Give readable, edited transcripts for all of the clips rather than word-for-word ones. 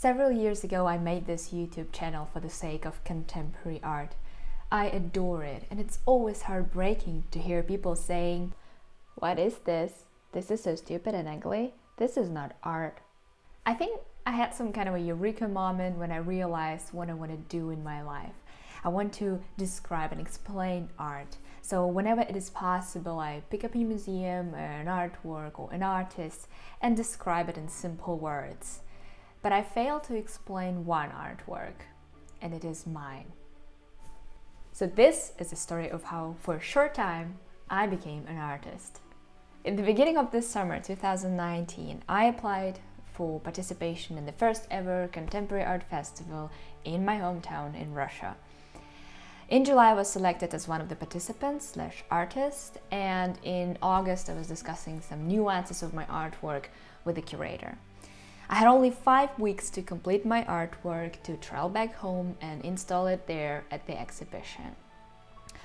Several years ago, I made this YouTube channel for the sake of contemporary art. I adore it, and it's always heartbreaking to hear people saying, "What is this? This is so stupid and ugly. This is not art." I think I had some kind of a eureka moment when I realized what I want to do in my life. I want to describe and explain art. So whenever it is possible, I pick up a museum, an artwork, or an artist and describe it in simple words. But I fail to explain one artwork, and it is mine. So this is the story of how, for a short time, I became an artist. In the beginning of this summer, 2019, I applied for participation in the first ever contemporary art festival in my hometown in Russia. In July, I was selected as one of the participants/artists, and in August, I was discussing some nuances of my artwork with the curator. I had only 5 weeks to complete my artwork, to travel back home and install it there at the exhibition.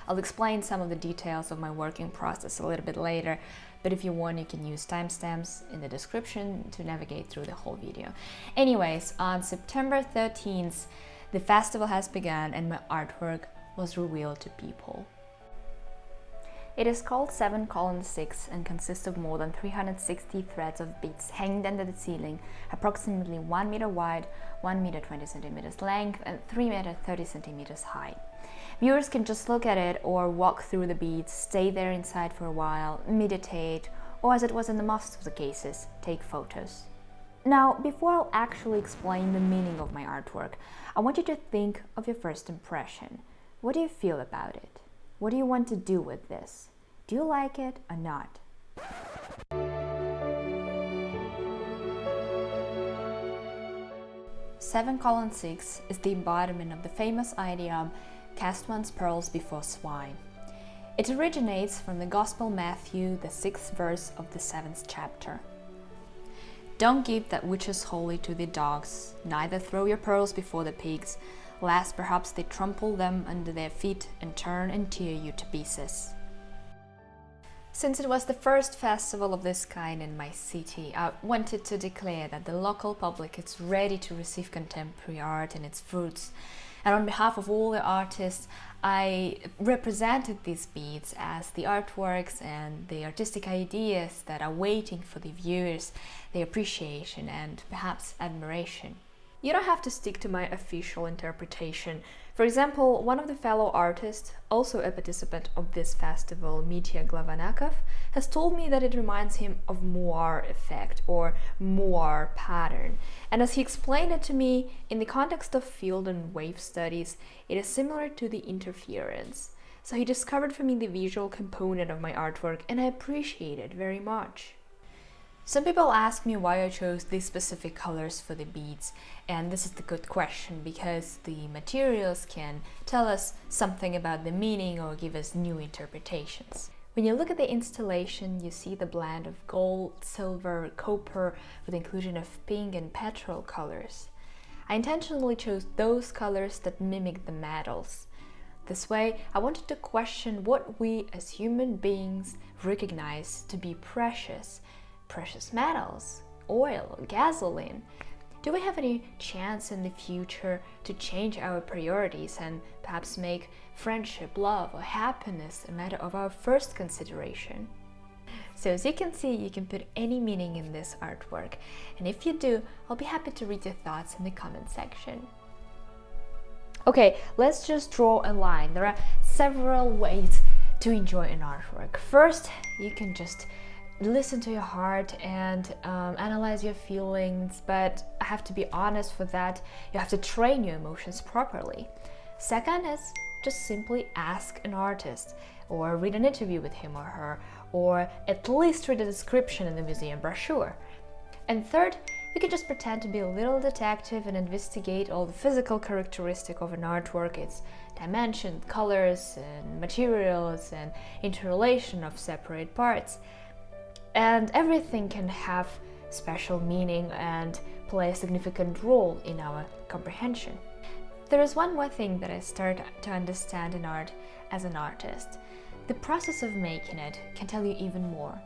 I'll explain some of the details of my working process a little bit later, but if you want, you can use timestamps in the description to navigate through the whole video. Anyways, on September 13th, the festival has begun and my artwork was revealed to people. It is called 7:6 and consists of more than 360 threads of beads hanging under the ceiling, approximately 1 meter wide, 1 meter 20 centimeters length, and 3 meter 30 centimeters high. Viewers can just look at it or walk through the beads, stay there inside for a while, meditate, or as it was in the most of the cases, take photos. Now, before I'll actually explain the meaning of my artwork, I want you to think of your first impression. What do you feel about it? What do you want to do with this? Do you like it or not? "7:6 is the embodiment of the famous idiom, "Cast one's pearls before swine." It originates from the Gospel Matthew, the 6th verse of the 7th chapter. "Don't give that which is holy to the dogs, neither throw your pearls before the pigs, lest perhaps they trample them under their feet and turn and tear you to pieces." Since it was the first festival of this kind in my city, I wanted to declare that the local public is ready to receive contemporary art and its fruits. And on behalf of all the artists, I represented these beads as the artworks and the artistic ideas that are waiting for the viewers, their appreciation and perhaps admiration. You don't have to stick to my official interpretation. For example, one of the fellow artists, also a participant of this festival, Mitja, has told me that it reminds him of moire effect or moire pattern. And as he explained it to me, in the context of field and wave studies, it is similar to the interference. So he discovered for me the visual component of my artwork, and I appreciate it very much. Some people ask me why I chose these specific colors for the beads, and this is the good question because the materials can tell us something about the meaning or give us new interpretations. When you look at the installation, you see the blend of gold, silver, copper with the inclusion of pink and petrol colors. I intentionally chose those colors that mimic the metals. This way, I wanted to question what we as human beings recognize to be precious metals, oil, gasoline. Do we have any chance in the future to change our priorities and perhaps make friendship, love, or happiness a matter of our first consideration? So as you can see, you can put any meaning in this artwork, and if you do, I'll be happy to read your thoughts in the comment section. Okay, let's just draw a line. There are several ways to enjoy an artwork. First, you can just listen to your heart and analyze your feelings, but I have to be honest with that, you have to train your emotions properly. Second is just simply ask an artist or read an interview with him or her, or at least read a description in the museum brochure. And third, you can just pretend to be a little detective and investigate all the physical characteristics of an artwork, its dimensions, colors and materials and interrelation of separate parts. And everything can have special meaning and play a significant role in our comprehension. There is one more thing that I start to understand in art as an artist. The process of making it can tell you even more.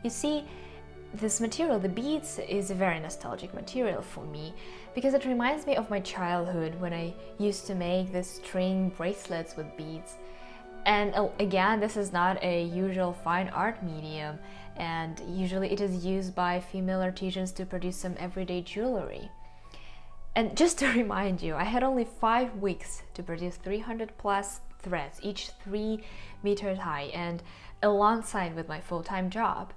You see, this material, the beads, is a very nostalgic material for me because it reminds me of my childhood when I used to make these string bracelets with beads. And again, this is not a usual fine art medium, and usually it is used by female artisans to produce some everyday jewelry. And just to remind you, I had only 5 weeks to produce 300 plus threads, each 3 meters high, and alongside with my full-time job.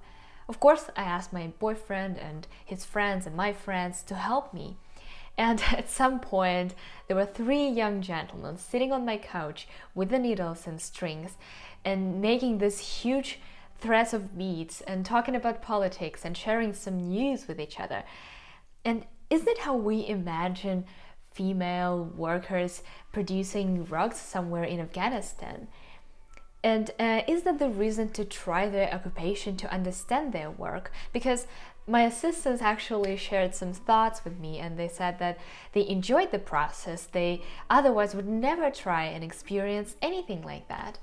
Of course, I asked my boyfriend and his friends and my friends to help me. And at some point, there were 3 young gentlemen sitting on my couch with the needles and strings and making these huge threads of beads and talking about politics and sharing some news with each other. And isn't it how we imagine female workers producing rugs somewhere in Afghanistan? And is that the reason to try their occupation, to understand their work? Because my assistants actually shared some thoughts with me, and they said that they enjoyed the process. They otherwise would never try and experience anything like that.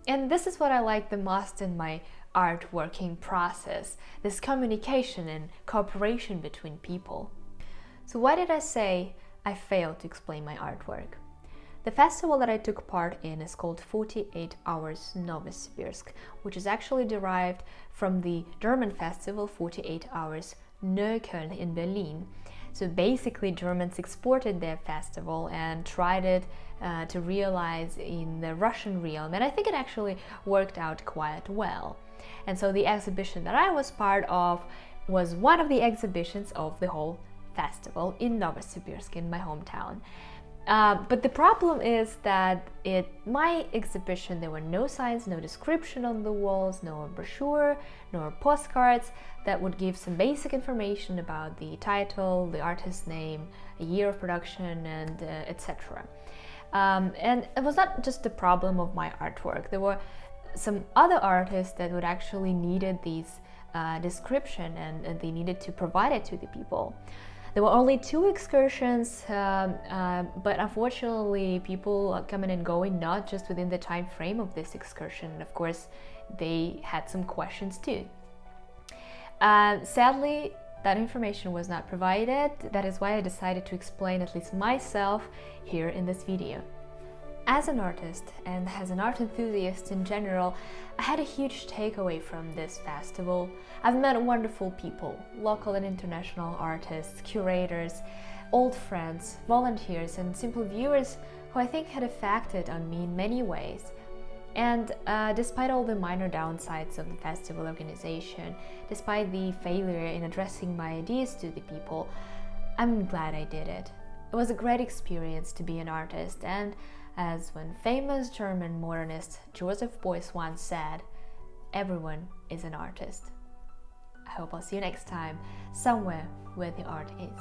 And this is what I like the most in my art working process, this communication and cooperation between people. So why did I say I failed to explain my artwork? The festival that I took part in is called 48 Hours Novosibirsk, which is actually derived from the German festival 48 Hours Neukölln in Berlin. So basically Germans exported their festival and tried it to realize in the Russian realm, and I think it actually worked out quite well. And so the exhibition that I was part of was one of the exhibitions of the whole festival in Novosibirsk, in my hometown. But the problem is that my exhibition, there were no signs, no description on the walls, no brochure, no postcards that would give some basic information about the title, the artist's name, a year of production, and etc. And it was not just the problem of my artwork. There were some other artists that would actually needed these description, and they needed to provide it to the people. There were only 2 excursions, but unfortunately people coming and going not just within the time frame of this excursion. And of course, they had some questions too. Sadly, that information was not provided. That is why I decided to explain at least myself here in this video. As an artist and as an art enthusiast in general, I had a huge takeaway from this festival. I've met wonderful people, local and international artists, curators, old friends, volunteers, and simple viewers who I think had affected on me in many ways. And despite all the minor downsides of the festival organization, despite the failure in addressing my ideas to the people, I'm glad I did it. It was a great experience to be an artist, and as when famous German modernist Joseph Beuys once said, everyone is an artist. I hope I'll see you next time, somewhere where the art is.